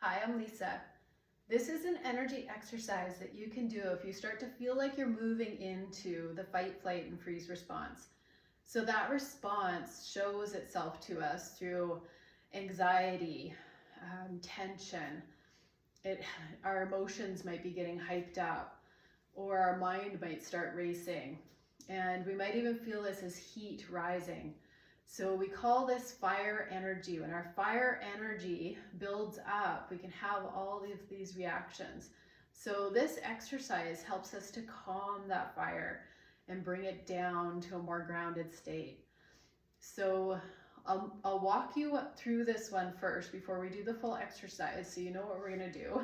Hi, I'm Lisa. This is an energy exercise that you can do if you start to feel like you're moving into the fight, flight, and freeze response. So that response shows itself to us through anxiety, tension. Our emotions might be getting hyped up, or our mind might start racing. And we might even feel this as heat rising. So we call this fire energy. When our fire energy builds up, we can have all of these reactions. So this exercise helps us to calm that fire and bring it down to a more grounded state. So I'll walk you through this one first before we do the full exercise so you know what we're gonna do.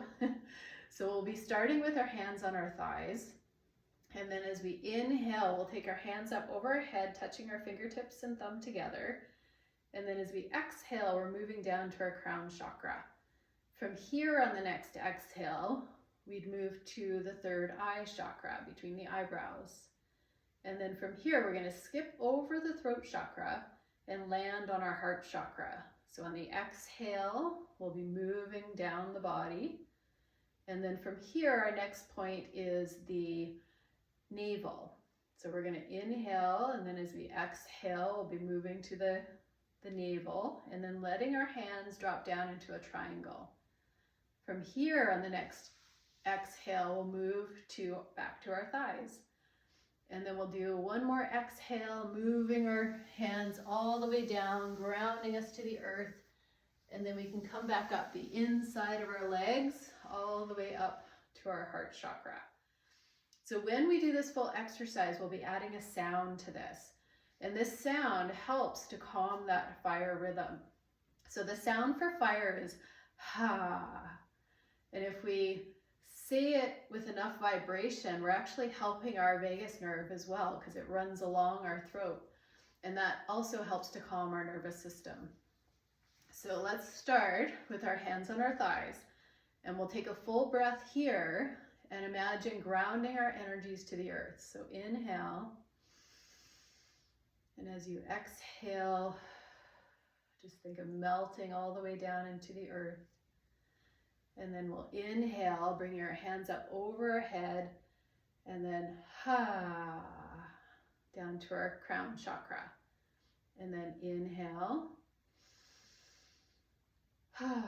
So we'll be starting with our hands on our thighs. And then as we inhale, we'll take our hands up over our head, touching our fingertips and thumb together. And then as we exhale, we're moving down to our crown chakra. From here on the next exhale, we'd move to the third eye chakra between the eyebrows. And then from here, we're going to skip over the throat chakra and land on our heart chakra. So on the exhale, we'll be moving down the body. And then from here, our next point is the navel. So we're going to inhale, and then as we exhale, we'll be moving to the navel, and then letting our hands drop down into a triangle. From here on the next exhale, we'll move back to our thighs. And then we'll do one more exhale, moving our hands all the way down, grounding us to the earth. And then we can come back up the inside of our legs, all the way up to our heart chakra. So when we do this full exercise, we'll be adding a sound to this. And this sound helps to calm that fire rhythm. So the sound for fire is ha. And if we say it with enough vibration, we're actually helping our vagus nerve as well, because it runs along our throat. And that also helps to calm our nervous system. So let's start with our hands on our thighs. And we'll take a full breath here and imagine grounding our energies to the earth. So inhale. And as you exhale, just think of melting all the way down into the earth. And then we'll inhale, bring your hands up over our head, and then ha, down to our crown chakra. And then inhale, ha,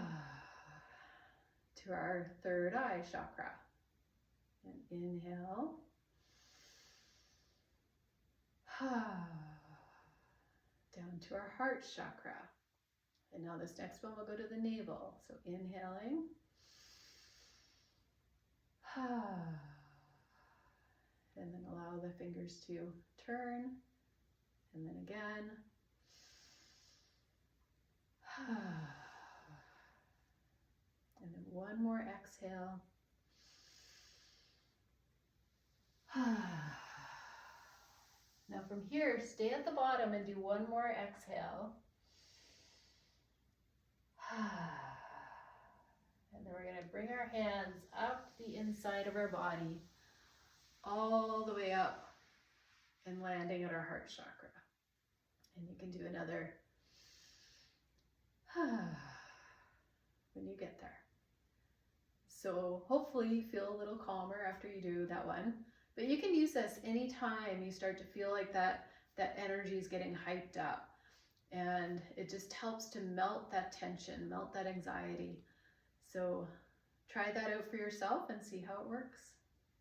to our third eye chakra. And inhale, ha, down to our heart chakra. And now this next one will go to the navel. So inhaling, ha, and then allow the fingers to turn, and then again, ha, and then one more exhale. Now from here, stay at the bottom and do one more exhale. And then we're going to bring our hands up the inside of our body, all the way up and landing at our heart chakra. And you can do another when you get there. So hopefully you feel a little calmer after you do that one. But you can use this anytime you start to feel like that energy is getting hyped up. And it just helps to melt that tension, melt that anxiety. So try that out for yourself and see how it works.